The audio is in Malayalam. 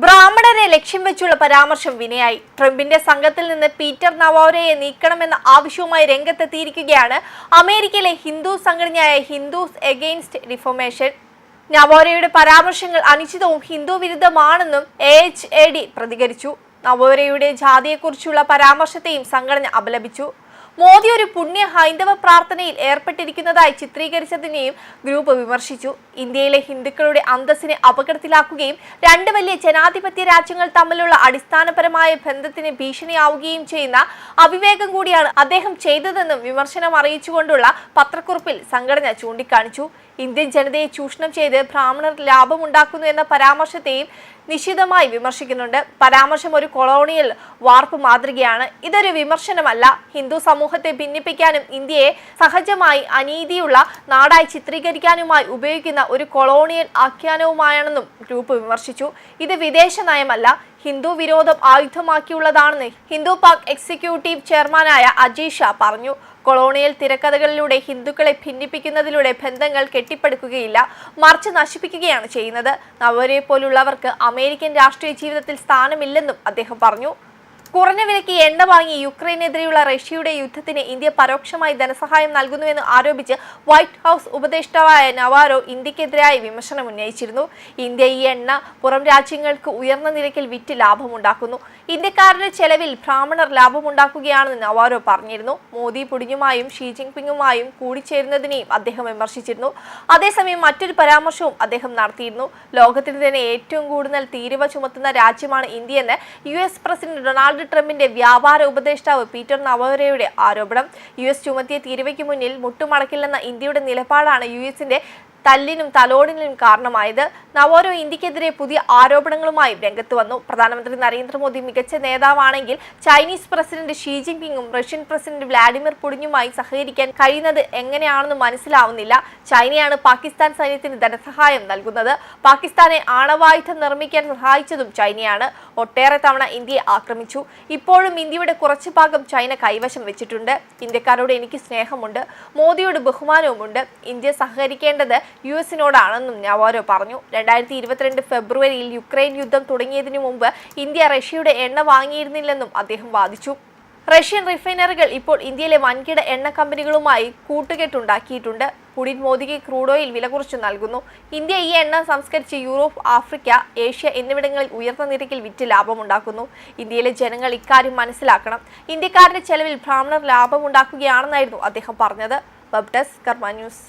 ബ്രാഹ്മണരെ ലക്ഷ്യം വെച്ചുള്ള പരാമർശം വിനയായി. ട്രംപിന്റെ സംഘത്തിൽ നിന്ന് പീറ്റർ നവാരോയെ നീക്കണമെന്ന ആവശ്യവുമായി രംഗത്തെത്തിയിരിക്കുകയാണ് അമേരിക്കയിലെ ഹിന്ദു സംഘടനയായ ഹിന്ദുസ് എഗെയിൻസ്റ്റ് റിഫോർമേഷൻ. നവാരോയുടെ പരാമർശങ്ങൾ അനുചിതവും ഹിന്ദു വിരുദ്ധമാണെന്നും AHAD പ്രതികരിച്ചു. നവാരോയുടെ ജാതിയെക്കുറിച്ചുള്ള പരാമർശത്തെയും സംഘടന അപലപിച്ചു. മോദി ഒരു പുണ്യ ഹൈന്ദവ പ്രാർത്ഥനയിൽ ഏർപ്പെട്ടിരിക്കുന്നതായി ചിത്രീകരിച്ചതിനെയും ഗ്രൂപ്പ് വിമർശിച്ചു. ഇന്ത്യയിലെ ഹിന്ദുക്കളുടെ അന്തസ്സിനെ അപകടത്തിലാക്കുകയും രണ്ട് വലിയ ജനാധിപത്യ രാജ്യങ്ങൾ തമ്മിലുള്ള അടിസ്ഥാനപരമായ ബന്ധത്തിന് ഭീഷണിയാവുകയും ചെയ്യുന്ന അവിവേകം കൂടിയാണ് അദ്ദേഹം ചെയ്തതെന്നും വിമർശനം അറിയിച്ചുകൊണ്ടുള്ള പത്രക്കുറിപ്പിൽ സംഘടന ചൂണ്ടിക്കാണിച്ചു. ഇന്ത്യൻ ജനതയെ ചൂഷണം ചെയ്ത് ബ്രാഹ്മണർ ലാഭമുണ്ടാക്കുന്നു എന്ന പരാമർശത്തെയും നിശിതമായി വിമർശിക്കുന്നുണ്ട്. പരാമർശം ഒരു കൊളോണിയൽ വാർപ്പ് മാതൃകയാണ്. ഇതൊരു വിമർശനമല്ല. ഹിന്ദു സമൂഹത്തെ ഭിന്നിപ്പിക്കാനും ഇന്ത്യയെ സഹജമായി അനീതിയുള്ള നാടായി ചിത്രീകരിക്കാനുമായി ഉപയോഗിക്കുന്ന ഒരു കൊളോണിയൽ ആഖ്യാനവുമായാണെന്നും ഗ്രൂപ്പ് വിമർശിച്ചു. ഇത് വിദേശ നയമല്ല, ഹിന്ദു വിരോധം ആയുധമാക്കിയുള്ളതാണെന്ന് ഹിന്ദു പാക് എക്സിക്യൂട്ടീവ് ചെയർമാനായ അജയ് ഷാ പറഞ്ഞു. കൊളോണിയൽ തിരക്കഥകളിലൂടെ ഹിന്ദുക്കളെ ഭിന്നിപ്പിക്കുന്നതിലൂടെ ബന്ധങ്ങൾ കെട്ടിപ്പടുക്കുകയില്ല, മറിച്ച് നശിപ്പിക്കുകയാണ് ചെയ്യുന്നത്. നവോരെ പോലുള്ളവർക്ക് അമേരിക്കൻ രാഷ്ട്രീയ ജീവിതത്തിൽ സ്ഥാനമില്ലെന്നും അദ്ദേഹം പറഞ്ഞു. കുറഞ്ഞ വിലയ്ക്ക് എണ്ണ വാങ്ങി യുക്രൈനെതിരെയുള്ള റഷ്യയുടെ യുദ്ധത്തിന് ഇന്ത്യ പരോക്ഷമായി ധനസഹായം നൽകുന്നുവെന്ന് ആരോപിച്ച് വൈറ്റ് ഹൗസ് ഉപദേഷ്ടാവായ നവാരോ ഇന്ത്യക്കെതിരായി വിമർശനം ഉന്നയിച്ചിരുന്നു. ഇന്ത്യ ഈ എണ്ണ പുറം രാജ്യങ്ങൾക്ക് ഉയർന്ന നിരക്കിൽ വിറ്റ് ലാഭമുണ്ടാക്കുന്നു. ഇന്ത്യക്കാരുടെ ചെലവിൽ ബ്രാഹ്മണർ ലാഭമുണ്ടാക്കുകയാണെന്ന് നവാരോ പറഞ്ഞിരുന്നു. മോദി പുടിനുമായും ഷീ ജിൻപിങ്ങുമായും കൂടിച്ചേരുന്നതിനെയും അദ്ദേഹം വിമർശിച്ചിരുന്നു. അതേസമയം മറ്റൊരു പരാമർശവും അദ്ദേഹം നടത്തിയിരുന്നു. ലോകത്തിന് തന്നെ ഏറ്റവും കൂടുതൽ തീരുവ ചുമത്തുന്ന രാജ്യമാണ് ഇന്ത്യയെന്ന് US പ്രസിഡന്റ് ഡൊണാൾഡ് ട്രംപിന്റെ വ്യാപാര ഉപദേഷ്ടാവ് പീറ്റർ നവാരോയുടെ ആരോപണം. US ചുമത്തിയ തീരുവയ്ക്ക് മുന്നിൽ മുട്ടുമടക്കില്ലെന്ന ഇന്ത്യയുടെ നിലപാടാണ് USന്റെ തല്ലിനും തലോടിനും കാരണമായത്. നവാരോ ഇന്ത്യക്കെതിരെ പുതിയ ആരോപണങ്ങളുമായി രംഗത്ത് വന്നു. പ്രധാനമന്ത്രി നരേന്ദ്രമോദി മികച്ച നേതാവാണെങ്കിൽ ചൈനീസ് പ്രസിഡന്റ് ഷീ ജിൻപിങ്ങും റഷ്യൻ പ്രസിഡന്റ് വ്ളാഡിമിർ പുടിനുമായി സഹകരിക്കാൻ കഴിയുന്നത് എങ്ങനെയാണെന്ന് മനസ്സിലാവുന്നില്ല. ചൈനയാണ് പാകിസ്ഥാൻ സൈന്യത്തിന് ധനസഹായം നൽകുന്നത്. പാകിസ്ഥാനെ ആണവായുധം നിർമ്മിക്കാൻ സഹായിച്ചതും ചൈനയാണ്. ഒട്ടേറെ തവണ ഇന്ത്യയെ ആക്രമിച്ചു. ഇപ്പോഴും ഇന്ത്യയുടെ കുറച്ചു ഭാഗം ചൈന കൈവശം വെച്ചിട്ടുണ്ട്. ഇന്ത്യക്കാരോട് എനിക്ക് സ്നേഹമുണ്ട്, മോദിയോട് ബഹുമാനവുമുണ്ട്. ഇന്ത്യ സഹകരിക്കേണ്ടത് US-നോടാണെന്നും നവാരോ പറഞ്ഞു. 2022 ഫെബ്രുവരിയിൽ യുക്രൈൻ യുദ്ധം തുടങ്ങിയതിനു മുമ്പ് ഇന്ത്യ റഷ്യയുടെ എണ്ണ വാങ്ങിയിരുന്നില്ലെന്നും അദ്ദേഹം വാദിച്ചു. റഷ്യൻ റിഫൈനറികൾ ഇപ്പോൾ ഇന്ത്യയിലെ വൻകിട എണ്ണ കമ്പനികളുമായി കൂട്ടുകെട്ടുണ്ടാക്കിയിട്ടുണ്ട്. പുടിൻ മോദിക്ക് ക്രൂഡ് ഓയിൽ വില കുറച്ച് നൽകുന്നു. ഇന്ത്യ ഈ എണ്ണ സംസ്കരിച്ച് യൂറോപ്പ്, ആഫ്രിക്ക, ഏഷ്യ എന്നിവിടങ്ങളിൽ ഉയർന്ന നിരക്കിൽ വിറ്റ് ലാഭമുണ്ടാക്കുന്നു. ഇന്ത്യയിലെ ജനങ്ങൾ ഇക്കാര്യം മനസ്സിലാക്കണം. ഇന്ത്യക്കാരുടെ ചെലവിൽ ബ്രാഹ്മണർ ലാഭമുണ്ടാക്കുകയാണെന്നായിരുന്നു അദ്ദേഹം പറഞ്ഞത്. വെബ് ഡെസ്ക് കർമ്മ ന്യൂസ്.